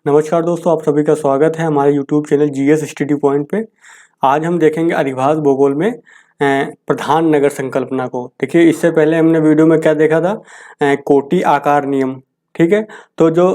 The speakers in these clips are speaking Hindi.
नमस्कार दोस्तों, आप सभी का स्वागत है हमारे YouTube channel GS study point पे। आज हम देखेंगे अधिभाष भूगोल में प्रधान नगर संकल्पना को। देखिए, इससे पहले हमने वीडियो में क्या देखा था, कोटि आकार नियम। ठीक है, तो जो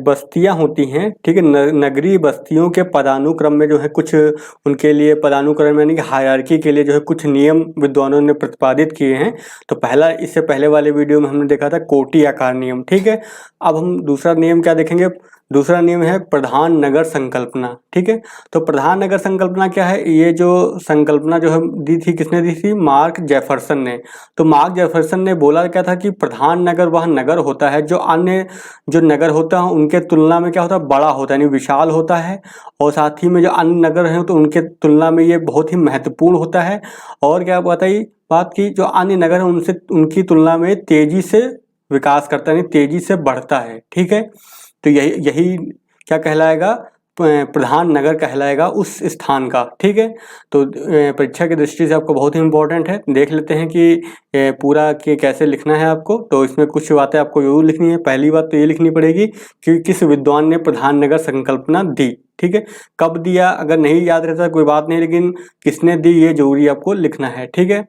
बस्तियां होती हैं, ठीक है, नगरीय बस्तियों के पदानुक्रम में जो है कुछ उनके लिए पदानुक्रम यानी कि हायरार्की के लिए जो है कुछ नियम विद्वानों ने प्रतिपादित किए हैं। तो पहला, इससे पहले वाले वीडियो में हमने देखा था कोटि आकार नियम। ठीक है, अब हम दूसरा नियम क्या देखेंगे। दूसरा नियम है प्रधान नगर संकल्पना। ठीक है, तो प्रधान नगर संकल्पना क्या है, ये जो संकल्पना जो है दी थी, किसने दी थी, मार्क जेफरसन ने। तो मार्क जेफरसन ने बोला क्या था कि प्रधान नगर वह नगर होता है जो अन्य जो नगर होता है उनके तुलना में क्या होता है, बड़ा होता है, यानी विशाल होता है। और साथ ही में जो अन्य नगर हैं तो उनके तुलना में ये बहुत ही महत्वपूर्ण होता है। और क्या बताई बात की, जो अन्य नगर है उनसे उनकी तुलना में तेजी से विकास करता है, यानी तेजी से बढ़ता है। ठीक है, तो यही यही क्या कहलाएगा, प्रधान नगर कहलाएगा उस स्थान का। ठीक है, तो परीक्षा की दृष्टि से आपको बहुत ही इंपॉर्टेंट है। देख लेते हैं कि पूरा के कैसे लिखना है आपको। तो इसमें कुछ बातें आपको जरूर लिखनी है। पहली बात तो ये लिखनी पड़ेगी कि किस विद्वान ने प्रधान नगर संकल्पना दी। ठीक है, कब दिया अगर नहीं याद रहता कोई बात नहीं, लेकिन किसने दी ये जरूरी आपको लिखना है। ठीक है,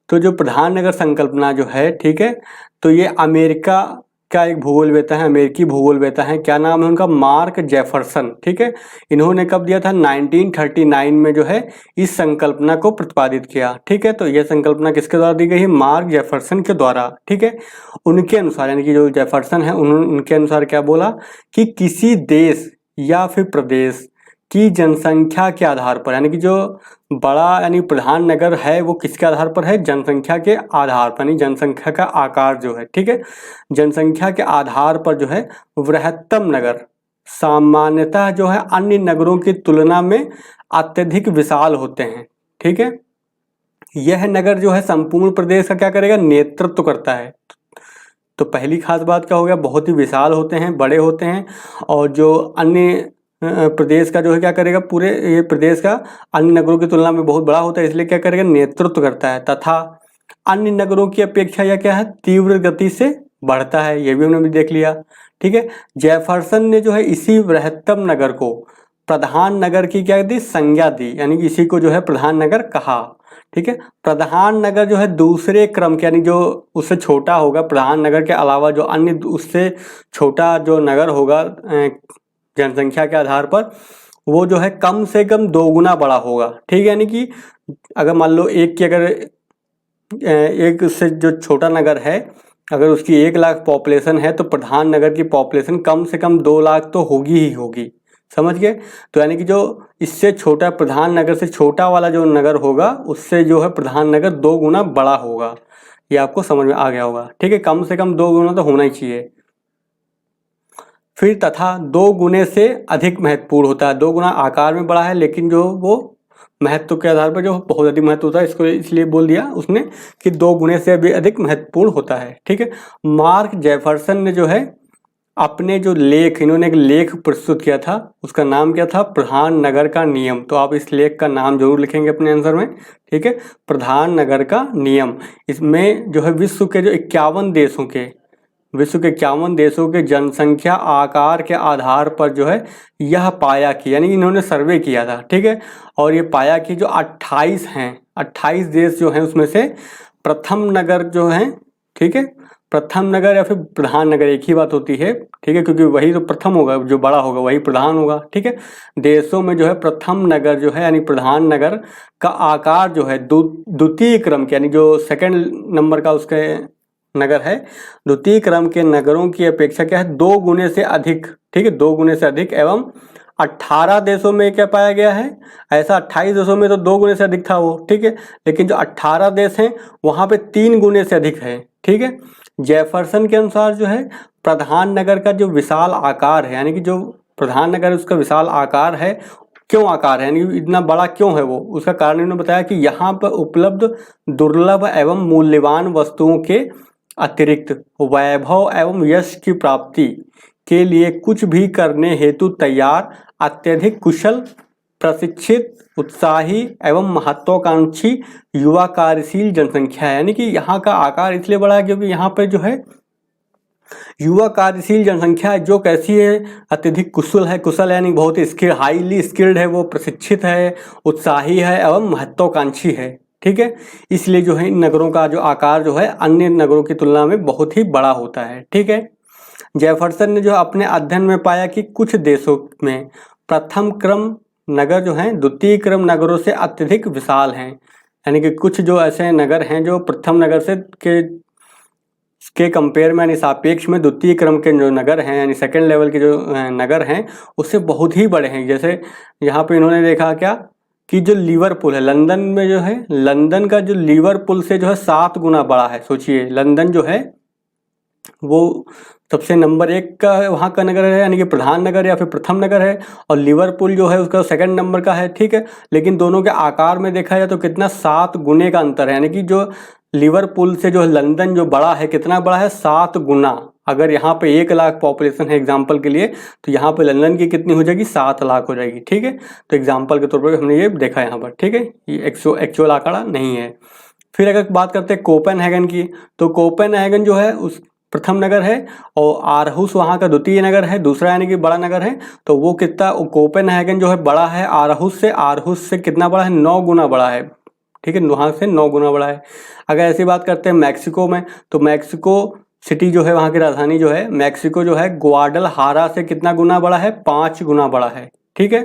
तो जो प्रधान नगर संकल्पना जो है, ठीक है, तो ये अमेरिका का एक भूगोलवेता है, अमेरिकी भूगोलवेता है। क्या नाम है उनका, मार्क जेफरसन। ठीक है, इन्होंने कब दिया था, 1939 में जो है इस संकल्पना को प्रतिपादित किया। ठीक है, तो यह संकल्पना किसके द्वारा दी गई है, मार्क जेफरसन के द्वारा। ठीक है, उनके अनुसार यानी कि जो जेफरसन है उनके अनुसार क्या बोला कि किसी देश या फिर प्रदेश की जनसंख्या के आधार पर, यानी कि जो बड़ा यानी प्रधान नगर है वो किसके आधार पर है, जनसंख्या के आधार पर, यानी जनसंख्या का आकार जो है। ठीक है, जनसंख्या के आधार पर जो है बृहत्तम नगर सामान्यतः जो है अन्य नगरों की तुलना में अत्यधिक विशाल होते हैं। ठीक है, यह नगर जो है संपूर्ण प्रदेश का क्या करेगा, नेतृत्व करता है। तो पहली खास बात क्या हो गया, बहुत ही विशाल होते हैं, बड़े होते हैं। और जो अन्य प्रदेश का जो है क्या करेगा, पूरे ये प्रदेश का अन्य नगरों की तुलना में बहुत बड़ा होता है, इसलिए क्या करेगा, नेतृत्व करता है। तथा अन्य नगरों की अपेक्षा यह क्या है, तीव्र गति से बढ़ता है। ये भी हमने भी देख लिया। ठीक है, जेफरसन ने जो है इसी बृहत्तम नगर को प्रधान नगर की क्या दी, संज्ञा दी, यानी कि इसी को जो है प्रधान नगर कहा। ठीक है, प्रधान नगर जो है दूसरे क्रम के, यानी जो उससे छोटा होगा, प्रधान नगर के अलावा जो अन्य उससे छोटा जो नगर होगा जनसंख्या के आधार पर, वो जो है कम से कम 2 गुना बड़ा होगा। ठीक है, यानी कि अगर मान लो एक की अगर एक से जो छोटा नगर है अगर उसकी 1 लाख पॉपुलेशन है तो प्रधान नगर की पॉपुलेशन कम से कम 2 लाख तो होगी ही होगी। समझ गए, तो यानी कि जो इससे छोटा प्रधान नगर से छोटा वाला जो नगर होगा उससे जो है प्रधान नगर 2 गुना बड़ा होगा। ये आपको समझ में आ गया होगा। ठीक है, कम से कम 2 गुना तो होना ही चाहिए। फिर तथा 2 गुने से अधिक महत्वपूर्ण होता है। 2 गुना आकार में बड़ा है लेकिन जो वो महत्व के आधार पर जो बहुत अधिक महत्व होता है, इसको इसलिए बोल दिया उसने कि 2 गुने से भी अधिक महत्वपूर्ण होता है। ठीक है, मार्क जेफरसन ने जो है अपने जो लेख, इन्होंने एक लेख प्रस्तुत किया था, उसका नाम क्या था, प्रधान नगर का नियम। तो आप इस लेख का नाम जरूर लिखेंगे अपने आंसर में। ठीक है, प्रधान नगर का नियम। इसमें जो है विश्व के जो 51 देशों के जनसंख्या आकार के आधार पर जो है यह पाया कि, यानी इन्होंने सर्वे किया था। ठीक है, और ये पाया कि जो 28 हैं, 28 देश जो हैं उसमें से प्रथम नगर जो हैं, ठीक है, प्रथम नगर या फिर प्रधान नगर एक ही बात होती है। ठीक है, क्योंकि वही तो प्रथम होगा, जो बड़ा होगा वही प्रधान होगा। ठीक है, देशों में जो है प्रथम नगर जो है यानी प्रधान नगर का आकार जो है द्वितीय क्रम के, यानी जो सेकंड नंबर का उसके नगर है, द्वितीय क्रम के नगरों की अपेक्षा क्या है, 2 गुने से अधिक। ठीक है, 2 गुने से अधिक। एवं 18 देशों में क्या पाया गया है, ऐसा 28 देशों में तो 2 गुने से अधिक था वो। ठीक है, लेकिन जो 18 देश हैं वहाँ पे 3 गुने से अधिक है। ठीक है, जेफरसन के अनुसार जो है प्रधान नगर का जो विशाल आकार है, यानी कि जो प्रधान नगर है उसका विशाल आकार है, क्यों आकार है, यानी इतना बड़ा क्यों है वो, उसका कारण इन्होंने बताया कि यहाँ पर उपलब्ध दुर्लभ एवं मूल्यवान वस्तुओं के अतिरिक्त वैभव एवं यश की प्राप्ति के लिए कुछ भी करने हेतु तैयार अत्यधिक कुशल, प्रशिक्षित, उत्साही एवं महत्वाकांक्षी युवा कार्यशील जनसंख्या है। यानी कि यहाँ का आकार इसलिए बड़ा है क्योंकि यहाँ पे जो है युवा कार्यशील जनसंख्या है जो कैसी है, अत्यधिक कुशल है, कुशल यानी बहुत हाईली स्किल्ड है, वो प्रशिक्षित है, उत्साही है एवं महत्वाकांक्षी है। ठीक है, इसलिए जो है इन नगरों का जो आकार जो है अन्य नगरों की तुलना में बहुत ही बड़ा होता है। ठीक है, जेफरसन ने जो अपने अध्ययन में पाया कि कुछ देशों में प्रथम क्रम नगर जो हैं द्वितीय क्रम नगरों से अत्यधिक विशाल हैं, यानी कि कुछ जो ऐसे नगर हैं जो प्रथम नगर से के कंपेयर में यानी सापेक्ष में द्वितीय क्रम के जो नगर हैं यानी सेकंड लेवल के जो नगर हैं उससे बहुत ही बड़े हैं। जैसे यहाँ पे इन्होंने देखा क्या कि जो लिवरपूल है लंदन में जो है, लंदन का जो लिवरपूल से जो है 7 गुना बड़ा है। सोचिए लंदन जो है वो सबसे नंबर 1 का वहाँ का नगर है यानी कि प्रधान नगर या फिर प्रथम नगर है, और लिवरपूल जो है उसका सेकंड नंबर का है। ठीक है, लेकिन दोनों के आकार में देखा जाए तो कितना 7 गुने का अंतर है, यानी कि जो लिवरपूल से जो लंदन जो बड़ा है कितना बड़ा है 7 गुना। अगर यहाँ पे 1 लाख पॉपुलेशन है एग्जाम्पल के लिए, तो यहाँ पे लंदन की कितनी हो जाएगी 7 लाख हो जाएगी। ठीक है, तो एग्जाम्पल के तौर पर हमने ये देखा यहाँ पर। ठीक है, ये एक्चुअल आंकड़ा नहीं है। फिर अगर बात करते हैं कोपेनहेगन की, तो कोपेनहेगन जो है उस प्रथम नगर है और आरहुस वहाँ का द्वितीय नगर है, दूसरा यानी कि बड़ा नगर है। तो वो कितना कोपेनहेगन जो है बड़ा है आरहुस से कितना बड़ा है 9 गुना बड़ा है। ठीक है, वहाँ से 9 गुना बड़ा है। अगर ऐसी बात करते हैं मैक्सिको में, तो मैक्सिको सिटी जो है वहाँ की राजधानी जो है मैक्सिको जो है ग्वाडलहारा से कितना गुना बड़ा है 5 गुना बड़ा है। ठीक है,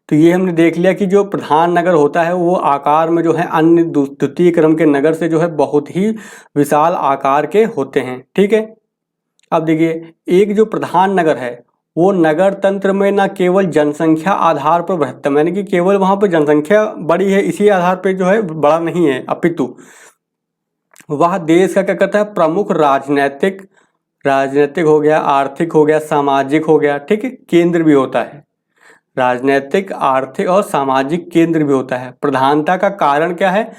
तो ये हमने देख लिया कि जो प्रधान नगर होता है वो आकार में जो है अन्य द्वितीय क्रम के नगर से जो है बहुत ही विशाल आकार के होते हैं। ठीक है, अब देखिए एक जो प्रधान नगर है वो नगर तंत्र में न केवल जनसंख्या आधार पर बृहत्तम, यानी कि केवल वहाँ पर जनसंख्या बड़ी है इसी आधार पर जो है बड़ा नहीं है, अपितु वह देश का क्या करता है प्रमुख राजनीतिक हो गया, आर्थिक हो गया, सामाजिक हो गया, ठीक है, केंद्र भी होता है। राजनीतिक, आर्थिक और सामाजिक केंद्र भी होता है। प्रधानता का कारण क्या है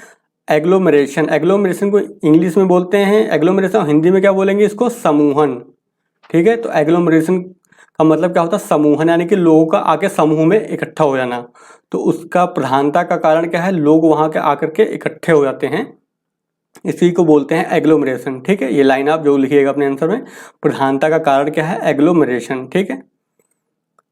एग्लोमरेशन। एग्लोमरेशन को इंग्लिश में बोलते हैं एग्लोमरेशन, हिंदी में क्या बोलेंगे इसको समूहन। ठीक है, तो एग्लोमरेशन का मतलब क्या होता है समूहन, यानी कि लोगों का आके समूह में इकट्ठा हो जाना। तो उसका प्रधानता का कारण क्या है लोग वहाँ के आकर के इकट्ठे हो जाते हैं, इसी को बोलते हैं एग्लोमरेशन। ठीक है, ये लाइन आप जो लिखिएगा अपने आंसर में, प्रधानता का कारण क्या है एग्लोमरेशन। ठीक है,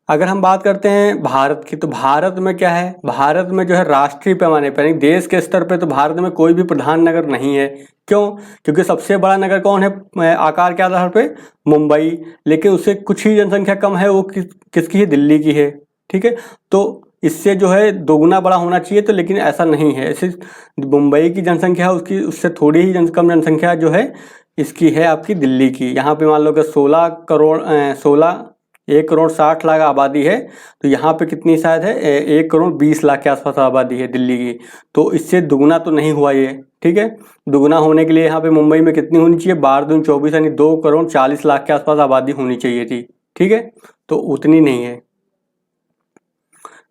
अगर हम बात करते हैं भारत की, तो भारत में क्या है, भारत में जो है राष्ट्रीय पैमाने पर यानी देश के स्तर पे तो भारत में कोई भी प्रधान नगर नहीं है। क्यों? क्योंकि सबसे बड़ा नगर कौन है आकार के आधार पे मुंबई, लेकिन उससे कुछ ही जनसंख्या कम है, वो किसकी है दिल्ली की है। ठीक है, तो इससे जो है दोगुना बड़ा होना चाहिए, तो लेकिन ऐसा नहीं है। ऐसे मुंबई की जनसंख्या उसकी उससे थोड़ी ही कम जनसंख्या जो है इसकी है आपकी दिल्ली की। यहाँ पे मान लो कि 1 करोड़ 60 लाख आबादी है, तो यहाँ पे कितनी शायद है 1 करोड़ 20 लाख के आसपास आबादी है दिल्ली की। तो इससे दुगुना तो नहीं हुआ ये। ठीक है, दुगुना होने के लिए यहाँ पे मुंबई में कितनी होनी चाहिए 12 दूनी 24 यानी 2 करोड़ 40 लाख के आसपास आबादी होनी चाहिए थी। ठीक है, तो उतनी नहीं है।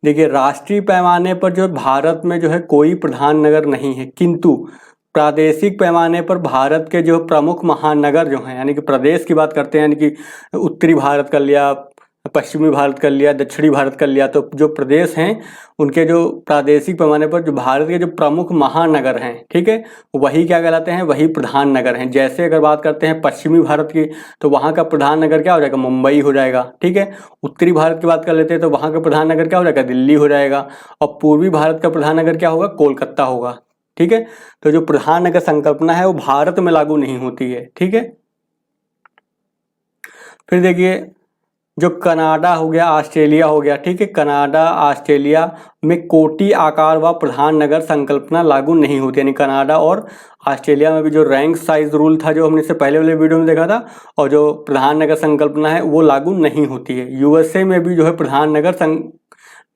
देखिए राष्ट्रीय पैमाने पर जो भारत में जो है कोई प्रधान नगर नहीं है, किंतु प्रादेशिक पैमाने पर भारत के जो प्रमुख महानगर जो हैं, यानी कि प्रदेश की बात करते हैं, यानी कि उत्तरी भारत कर लिया, पश्चिमी भारत कर लिया, दक्षिणी भारत कर लिया, तो जो प्रदेश हैं उनके जो प्रादेशिक पैमाने पर जो भारत के जो प्रमुख महानगर हैं, ठीक है, वही क्या कहलाते हैं, वही प्रधान नगर हैं। जैसे अगर बात करते हैं पश्चिमी भारत की, तो वहाँ का प्रधान नगर क्या हो जाएगा मुंबई हो जाएगा। ठीक है, उत्तरी भारत की बात कर लेते हैं तो वहाँ का प्रधान नगर क्या हो जाएगा दिल्ली हो जाएगा, और पूर्वी भारत का प्रधान नगर क्या होगा कोलकाता होगा। ठीक है, तो जो प्रधान नगर संकल्पना है वो भारत में लागू नहीं होती है। ठीक है, फिर देखिए जो कनाडा हो गया, ऑस्ट्रेलिया हो गया, ठीक है, कनाडा ऑस्ट्रेलिया में कोटि आकार व प्रधान नगर संकल्पना लागू नहीं होती, यानी कनाडा और ऑस्ट्रेलिया में भी जो रैंक साइज रूल था जो हमने इससे पहले वाले वीडियो में देखा था, और जो प्रधान नगर संकल्पना है वो लागू नहीं होती है। यूएसए में भी जो है प्रधान नगर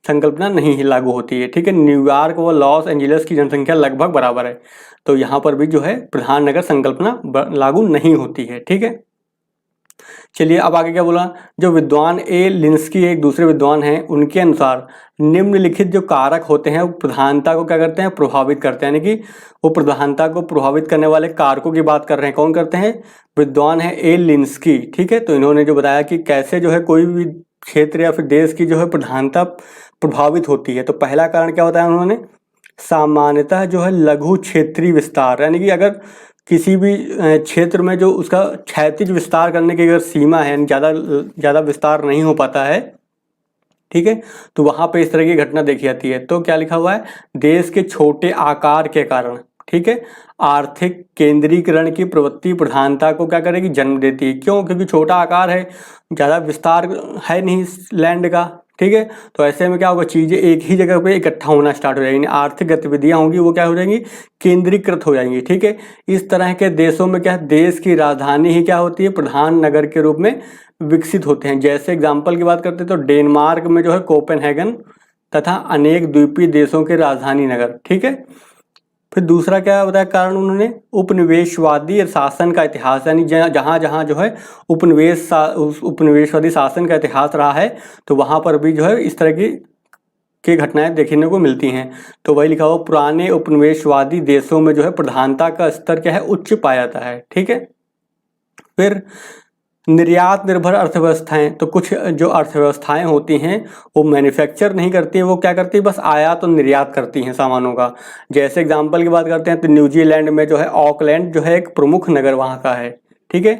संकल्पना नहीं ही लागू होती है। ठीक है, न्यूयॉर्क व लॉस एंजलिस की जनसंख्या लगभग बराबर है, तो यहाँ पर भी जो है प्रधान नगर संकल्पना लागू नहीं होती है। ठीक है, चलिए अब आगे क्या बोला, जो विद्वान ए लिंस्की एक दूसरे विद्वान हैं, उनके अनुसार निम्नलिखित जो कारक होते हैं वो प्रधानता को क्या करते हैं प्रभावित करते हैं, यानी कि वो प्रधानता को प्रभावित करने वाले कारकों की बात कर रहे हैं। कौन करते हैं, विद्वान है ए लिंस्की। ठीक है, तो इन्होंने जो बताया कि कैसे जो है कोई भी क्षेत्र या फिर देश की जो है प्रधानता प्रभावित होती है। तो पहला कारण क्या होता है उन्होंने, सामान्यतः जो है लघु क्षेत्रीय विस्तार, यानी कि अगर किसी भी क्षेत्र में जो उसका क्षैतिज विस्तार करने की अगर सीमा है, ज़्यादा विस्तार नहीं हो पाता है, ठीक है, तो वहाँ पे इस तरह की घटना देखी जाती है। तो क्या लिखा हुआ है, देश के छोटे आकार के कारण, ठीक है, आर्थिक केंद्रीकरण की प्रवृत्ति प्रधानता को क्या करेगी, जन्म देती है। क्यों? क्योंकि छोटा आकार है, ज़्यादा विस्तार है नहीं लैंड का, ठीक है, तो ऐसे में क्या होगा, चीज़ें एक ही जगह पे इकट्ठा होना स्टार्ट हो जाएंगी, आर्थिक गतिविधियां होंगी वो क्या हो जाएंगी, केंद्रीकृत हो जाएंगी, ठीक है। इस तरह के देशों में क्या है, देश की राजधानी ही क्या होती है, प्रधान नगर के रूप में विकसित होते हैं। जैसे एग्जाम्पल की बात करते हैं तो डेनमार्क में जो है कोपेनहेगन तथा अनेक द्वीपीय देशों के राजधानी नगर, ठीक है। फिर दूसरा क्या बताया कारण उन्होंने, उपनिवेशवादी शासन का इतिहास, यानी जहाँ जहाँ जो है उपनिवेशवादी शासन का इतिहास रहा है, तो वहाँ पर भी जो है इस तरह की घटनाएं देखने को मिलती हैं। तो वही लिखा हुआ, पुराने उपनिवेशवादी देशों में जो है प्रधानता का स्तर क्या है, उच्च पाया जाता है, ठीक है। फिर निर्यात निर्भर अर्थव्यवस्थाएं, तो कुछ जो अर्थव्यवस्थाएं होती हैं वो मैन्युफैक्चर नहीं करती हैं, वो क्या करती है, बस आयात और निर्यात करती हैं सामानों का। जैसे एग्जांपल की बात करते हैं तो न्यूजीलैंड में जो है ऑकलैंड जो है एक प्रमुख नगर वहाँ का है, ठीक है।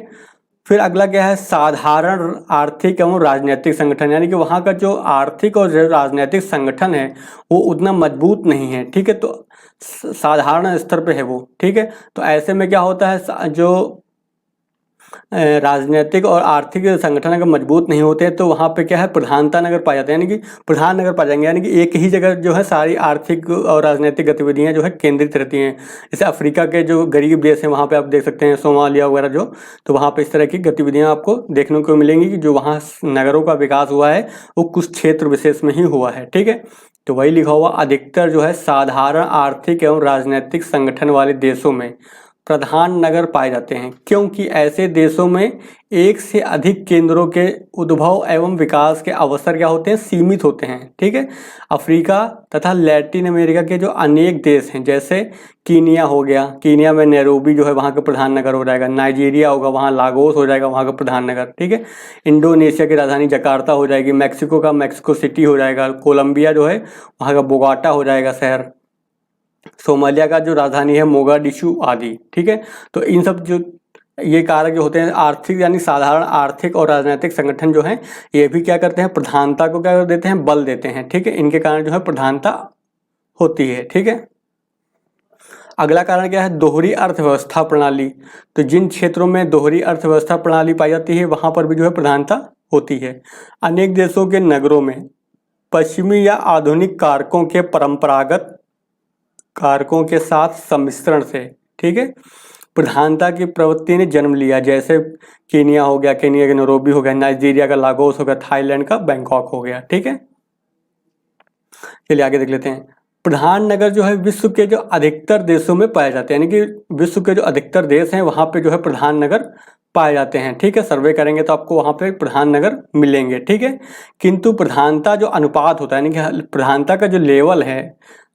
फिर अगला क्या है, साधारण आर्थिक एवं राजनीतिक संगठन, यानी कि वहाँ का जो आर्थिक और राजनीतिक संगठन है वो उतना मजबूत नहीं है, ठीक है, तो साधारण स्तर पे है वो, ठीक है। तो ऐसे में क्या होता है, जो राजनीतिक और आर्थिक संगठन अगर मजबूत नहीं होते तो वहाँ पे क्या है, प्रधानता नगर पाए जाते हैं, यानी कि प्रधान नगर पाए जाएंगे, यानी कि एक ही जगह जो है सारी आर्थिक और राजनीतिक गतिविधियाँ जो है केंद्रित रहती हैं। जैसे अफ्रीका के जो गरीब देश हैं वहाँ पे आप देख सकते हैं, सोमालिया वगैरह जो, तो वहाँ पे इस तरह की गतिविधियाँ आपको देखने को मिलेंगी कि जो वहाँ नगरों का विकास हुआ है वो कुछ क्षेत्र विशेष में ही हुआ है, ठीक है। तो वही लिखा हुआ, अधिकतर जो है साधारण आर्थिक एवं राजनीतिक संगठन वाले देशों में प्रधान नगर पाए जाते हैं, क्योंकि ऐसे देशों में एक से अधिक केंद्रों के उद्भव एवं विकास के अवसर क्या होते हैं, सीमित होते हैं, ठीक है। अफ्रीका तथा लैटिन अमेरिका के जो अनेक देश हैं, जैसे कीनिया हो गया, कीनिया में नैरोबी जो है वहाँ का प्रधान नगर हो जाएगा, नाइजीरिया होगा वहाँ लागोस हो जाएगा वहाँ का प्रधान नगर, ठीक है। इंडोनेशिया की राजधानी जकार्ता हो जाएगी, मैक्सिको का मैक्सिको सिटी हो जाएगा, कोलंबिया जो है वहाँ का बोगाटा हो जाएगा शहर, सोमालिया का जो राजधानी है मोगाडिशु आदि, ठीक है। तो इन सब जो ये कारक जो होते हैं आर्थिक, यानी साधारण आर्थिक और राजनीतिक संगठन जो हैं ये भी क्या करते हैं, प्रधानता को क्या कर देते हैं, बल देते हैं, ठीक है। इनके कारण जो है प्रधानता होती है, ठीक है। अगला कारण क्या है, दोहरी अर्थव्यवस्था प्रणाली। तो जिन क्षेत्रों में दोहरी अर्थव्यवस्था प्रणाली पाई जाती है वहां पर भी जो है प्रधानता होती है। अनेक देशों के नगरों में पश्चिमी या आधुनिक कारकों के परंपरागत कारकों के साथ सम्मिश्रण से, ठीक है, प्रधानता की प्रवृत्ति ने जन्म लिया। जैसे कीनिया हो गया, कीनिया का नैरोबी हो गया, नाइजीरिया का लागोस हो गया, थाईलैंड का बैंकॉक हो गया, ठीक है। चलिए आगे देख लेते हैं। प्रधान नगर जो है विश्व के जो अधिकतर देशों में पाए जाते हैं, यानी कि विश्व के जो अधिकतर देश हैं वहाँ पे जो है प्रधान नगर पाए जाते हैं, ठीक है। सर्वे करेंगे तो आपको वहाँ पे प्रधान नगर मिलेंगे, ठीक है। किंतु प्रधानता जो अनुपात होता है, यानी कि प्रधानता का जो लेवल है,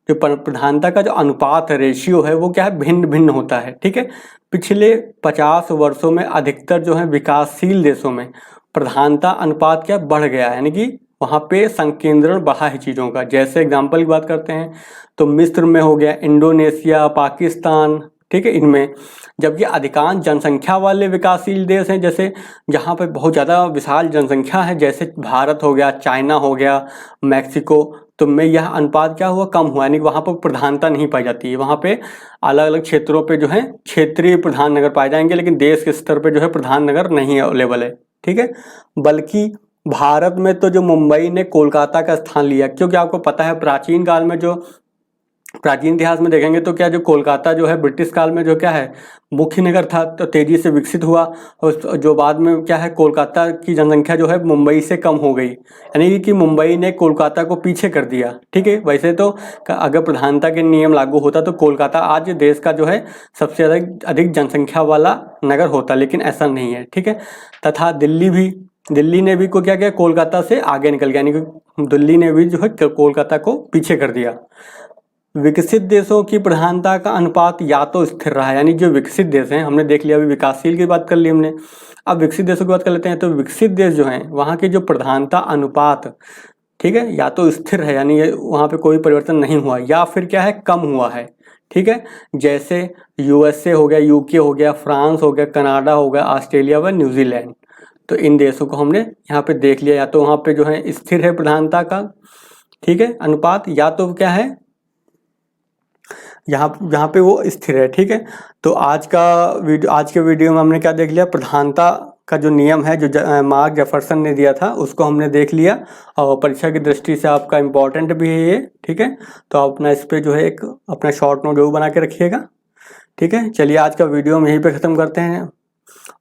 जो प्रधानता का जो अनुपात है, रेशियो है, वो क्या है, भिन्न भिन्न होता है, ठीक है। पिछले 50 वर्षों में अधिकतर जो है विकासशील देशों में प्रधानता अनुपात क्या बढ़ गया है, यानी कि वहाँ पे संकेंद्रण बढ़ा है चीज़ों का। जैसे एग्जाम्पल की बात करते हैं तो मिस्र में हो गया, इंडोनेशिया, पाकिस्तान, ठीक है, इनमें। जबकि अधिकांश जनसंख्या वाले विकासशील देश हैं, जैसे जहाँ पे बहुत ज़्यादा विशाल जनसंख्या है, जैसे भारत हो गया, चाइना हो गया, मैक्सिको, तो में यह अनुपात क्या हुआ, कम हुआ, यानी कि वहाँ पर प्रधानता नहीं पाई जाती है। वहाँ पे अलग अलग क्षेत्रों पे जो है क्षेत्रीय प्रधान नगर पाए जाएंगे, लेकिन देश के स्तर पे जो है प्रधान नगर नहीं अवेलेबल है, ठीक है। बल्कि भारत में तो जो मुंबई ने कोलकाता का स्थान लिया, क्योंकि आपको पता है प्राचीन काल में, जो प्राचीन इतिहास में देखेंगे तो क्या, जो कोलकाता जो है ब्रिटिश काल में जो क्या है मुख्य नगर था, तो तेजी से विकसित हुआ, और जो बाद में क्या है कोलकाता की जनसंख्या जो है मुंबई से कम हो गई, यानी कि मुंबई ने कोलकाता को पीछे कर दिया, ठीक है। वैसे तो अगर प्रधानता के नियम लागू होता तो कोलकाता आज देश का जो है सबसे अधिक जनसंख्या वाला नगर होता, लेकिन ऐसा नहीं है, ठीक है। तथा दिल्ली ने भी को क्या किया, कोलकाता से आगे निकल गया, यानी कि दिल्ली ने भी जो है कोलकाता को पीछे कर दिया। विकसित देशों की प्रधानता का अनुपात या तो स्थिर रहा है, यानी जो विकसित देश हैं, हमने देख लिया, अभी विकासशील की बात कर ली हमने, अब विकसित देशों की बात कर लेते हैं। तो विकसित देश जो हैं वहाँ की जो प्रधानता अनुपात, ठीक है, या तो स्थिर है, यानी वहाँ पे कोई परिवर्तन नहीं हुआ, या फिर क्या है, कम हुआ है, ठीक है। जैसे यूएसए हो गया, यूके हो गया, फ्रांस हो गया, कनाडा हो गया, ऑस्ट्रेलिया व न्यूजीलैंड। तो इन देशों को हमने यहाँ पे देख लिया। या तो वहाँ पे जो है स्थिर है प्रधानता का, ठीक है, अनुपात, या तो क्या है यहाँ पे वो स्थिर है, ठीक है। तो आज के वीडियो में हमने क्या देख लिया, प्रधानता का जो नियम है, जो मार्क जेफरसन ने दिया था, उसको हमने देख लिया। और परीक्षा की दृष्टि से आपका इम्पोर्टेंट भी है ये, ठीक है। तो आप अपना इस पे जो है एक अपना शॉर्ट नोट जरूर बना के रखिएगा, ठीक है। चलिए आज का वीडियो हम यहीं पे ख़त्म करते हैं।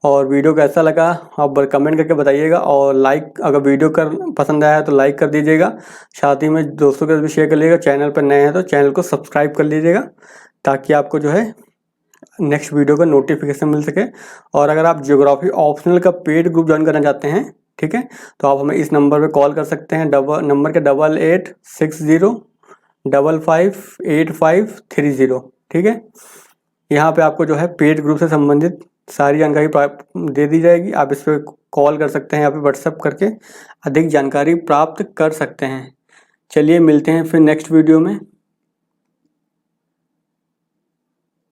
और वीडियो कैसा लगा आप कमेंट करके बताइएगा। और लाइक, अगर वीडियो पसंद आया तो लाइक कर दीजिएगा, साथ ही में दोस्तों के साथ भी शेयर कर लीजिएगा। चैनल पर नए हैं तो चैनल को सब्सक्राइब कर लीजिएगा, ताकि आपको जो है नेक्स्ट वीडियो का नोटिफिकेशन मिल सके। और अगर आप ज्योग्राफी ऑप्शनल का पेड ग्रुप ज्वाइन करना चाहते हैं, ठीक है, तो आप हमें इस नंबर पे कॉल कर सकते हैं, नंबर के 8860558530, ठीक है। यहाँ पे आपको जो है पेड ग्रुप से संबंधित सारी जानकारी दे दी जाएगी। आप इस पर कॉल कर सकते हैं, यहाँ पे व्हाट्सएप करके अधिक जानकारी प्राप्त कर सकते हैं। चलिए मिलते हैं फिर नेक्स्ट वीडियो में।